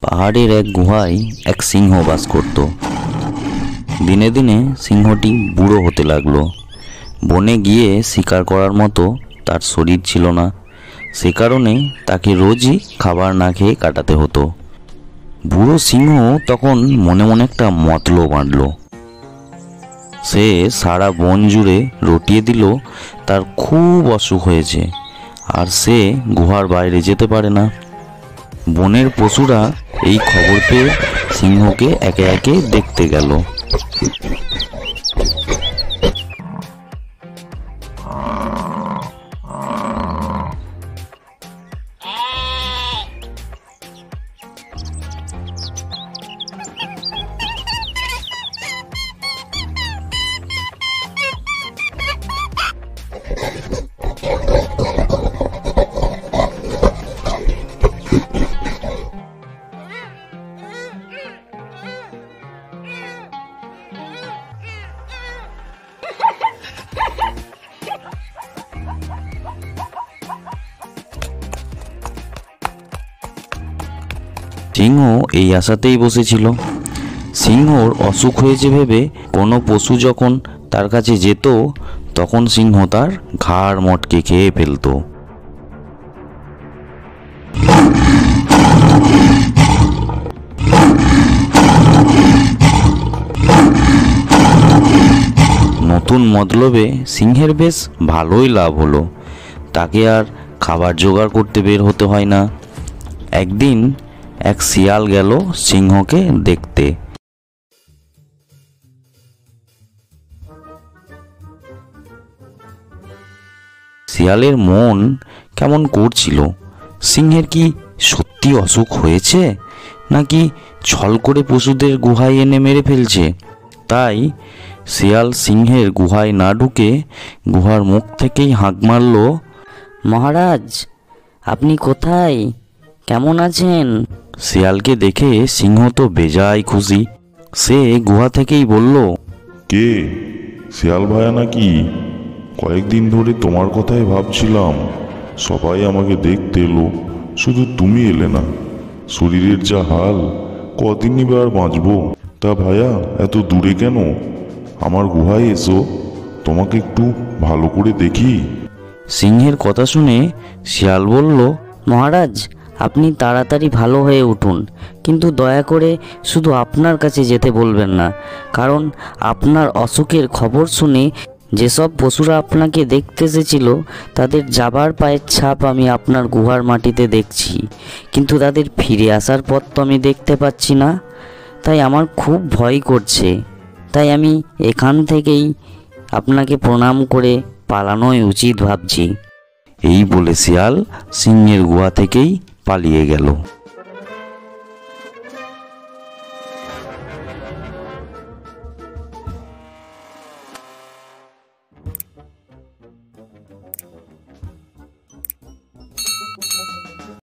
পাহাড়ের এক গুহায় এক সিংহ বাস করত। দিনে দিনে সিংহটি বুড়ো হতে লাগলো। বনে গিয়ে শিকার করার মতো তার শরীর ছিল না, সে কারণে তাকে রোজই খাবার না খেয়ে কাটাতে হতো। বুড়ো সিংহ তখন মনে মনে একটা মতলব বাঁধল। সে সারা বন জুড়ে রটিয়ে দিল তার খুব অসুখ হয়েছে, আর সে গুহার বাইরে যেতে পারে না। বনের পশুরা এই খবর পেয়ে সিংহকে একে একে দেখতে গেল। সিংহ এই আশাতেই বসেছিল। সিংহর অসুখ হয়েছে ভেবে কোনো পশু যখন তার কাছে যেত তখন সিংহ তার ঘাড় মটকে খেয়ে ফেলত। নতুন মতলবে সিংহের বেশ ভালোই লাভ হলো। তাকে আর খাবার জোগাড় করতে বের হতে হয় না। একদিন এক শিয়াল গেল সিংহকে দেখতে। শিয়ালের মন কেমন করছিল। সিংহের কি সত্যি অসুখ হয়েছে, নাকি ছল করে পশুদের গুহায় এনে মেরে ফেলছে? তাই শিয়াল সিংহের গুহায় না ঢুকে গুহার মুখ থেকেই হাঁক মারল, মহারাজ, আপনি কোথায়? কেমন আছেন? শিয়ালকে দেখে সিংহ তো বেজায় খুশি। সে গুহা থেকেই বলল, কে? শিয়াল ভায়া নাকি? কয়েকদিন ধরে তোমার কথাই ভাবছিলাম। সবাই আমাকে দেখতে এলো, শুধু তুমি এলে না। শরীরের যা হাল, কদিনই বা আর বাঁচবো। তা ভায়া, এত দূরে কেন? আমার গুহায় এসো, তোমাকে একটু ভালো করে দেখি। সিংহের কথা শুনে শিয়াল বলল, মহারাজ, আপনি তাড়াতাড়ি ভালো হয়ে উঠুন, কিন্তু দয়া করে শুধু আপনার কাছে যেতে বলবেন না। কারণ আপনার অসুখের খবর শুনে যেসব পশুরা আপনাকে দেখতে এসেছিল তাদের যাবার পায়ের ছাপ আমি আপনার গুহার মাটিতে দেখছি, কিন্তু তাদের ফিরে আসার পথ তো আমি দেখতে পাচ্ছি না। তাই আমার খুব ভয় করছে। তাই আমি এখান থেকেই আপনাকে প্রণাম করে পালানোই উচিত ভাবছি। এই বলে শিয়াল সিংহের গুহা থেকেই পালিয়ে গেল।